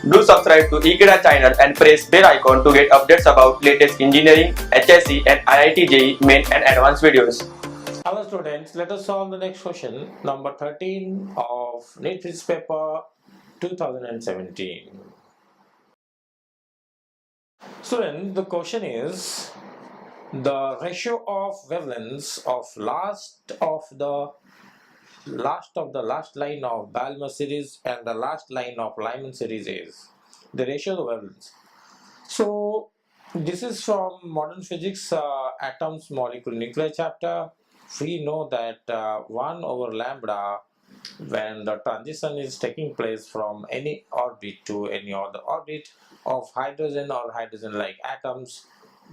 Do subscribe to Ekeeda channel and press bell icon to get updates about latest engineering, HSC and IIT JEE main and advanced videos. Hello students, let us solve the next question, number 13 of NEET Physics paper 2017. Student, the question is the ratio of wavelengths of last line of Balmer series and the last line of Lyman series is the ratio of the wavelengths. So this is from modern physics, atoms, molecule, nuclear chapter. We know that 1 over lambda, when the transition is taking place from any orbit to any other orbit of hydrogen or hydrogen-like atoms,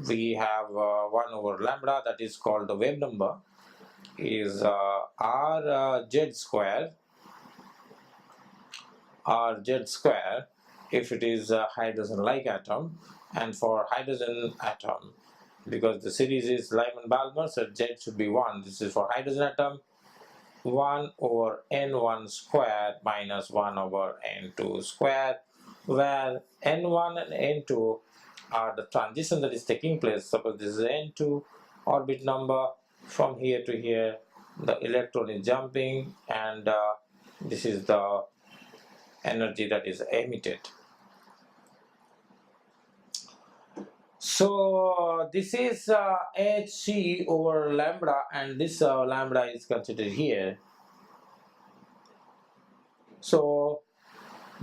we have 1 over lambda, that is called the wave number, is rz square if it is a hydrogen-like atom, and for hydrogen atom, because the series is Lyman-Balmer, so Z should be 1. This is for hydrogen atom, 1 over n1 square minus 1 over n2 square, where n1 and n2 are the transition that is taking place. Suppose this is n2 orbit number, from here to here the electron is jumping, and this is the energy that is emitted. So this is hc over lambda, and this lambda is considered here. So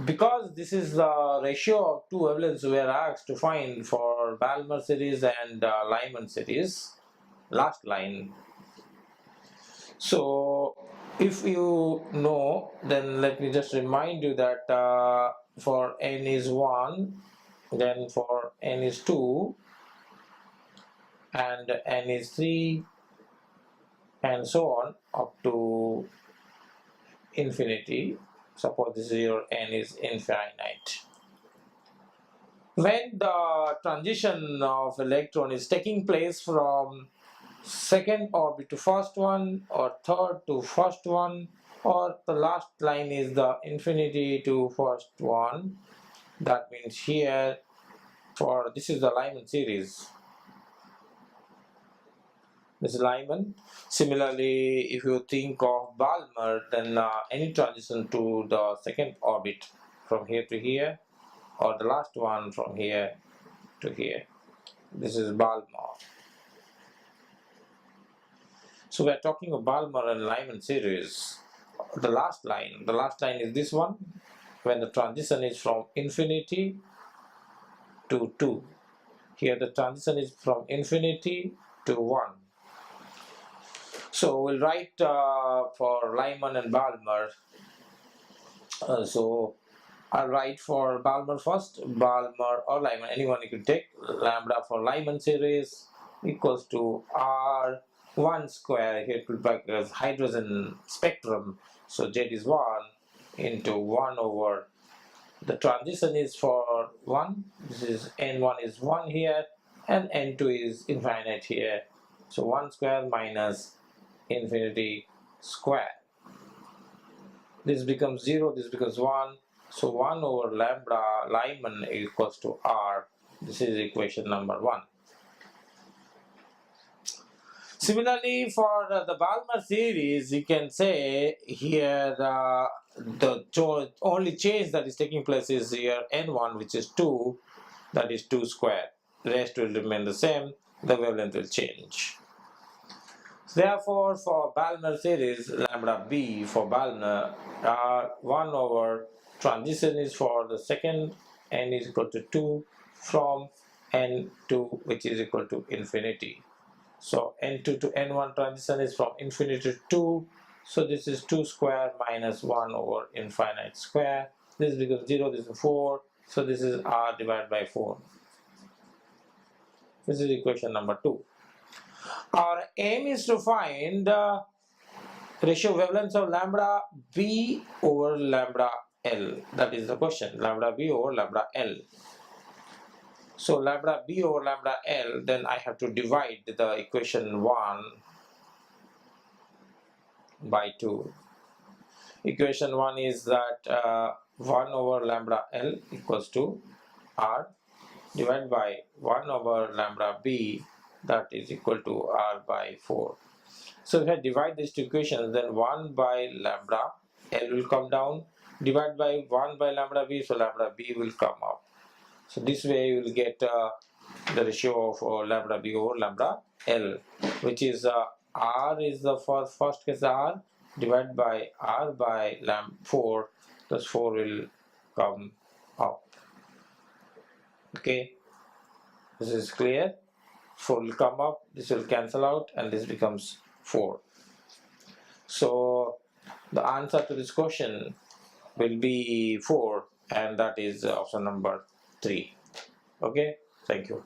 because this is the ratio of two wavelengths we are asked to find for Balmer series and Lyman series, last line. So if you know, then let me just remind you that for n is 1, then for n is 2, and n is 3, and so on up to infinity. Suppose this is your n is infinite. When the transition of electron is taking place from second orbit to first one, or third to first one, or the last line is the infinity to first one, that means here for this is the Lyman series, this is Lyman. Similarly, if you think of Balmer, then any transition to the second orbit from here to here, or the last one from here to here, this is Balmer. So we are talking of Balmer and Lyman series. The last line is this one, when the transition is from infinity to 2. Here the transition is from infinity to 1. So we'll write for Lyman and Balmer. So I'll write for Balmer first, Balmer or Lyman, anyone you can take. Lambda for Lyman series equals to R1 square, here it will be as hydrogen spectrum, so Z is 1 into 1 over, the transition is for 1, this is n1 is 1 here, and n2 is infinite here, so 1 square minus infinity square. This becomes 0, this becomes 1, so 1 over lambda Lyman equals to R. This is equation number 1. Similarly, for the Balmer series, you can say here the only change that is taking place is here n1, which is 2, that is 2 square. The rest will remain the same, the wavelength will change. Therefore, for Balmer series, lambda b for Balmer are 1 over transition is for the second, n is equal to 2 from n2, which is equal to infinity. So n2 to n1 transition is from infinity to 2, so this is 2 square minus 1 over infinite square. This becomes 0, this is 4, so this is r divided by 4. This is equation number 2. Our aim is to find ratio wavelengths of lambda b over lambda L. That is the question, lambda b over lambda L. So lambda b over lambda L, then I have to divide the equation 1 by 2. Equation 1 is that 1 over lambda L equals to R divided by 1 over lambda B, that is equal to R by 4. So if I divide these two equations, then 1 by lambda L will come down, divided by 1 by lambda B, so lambda B will come up. So this way you will get the ratio of lambda B over lambda L, which is R is the first case R divided by R by 4, thus 4 will come up. Okay, this is clear. 4 will come up, this will cancel out, and this becomes 4. So the answer to this question will be 4, and that is option number 3. Okay, thank you.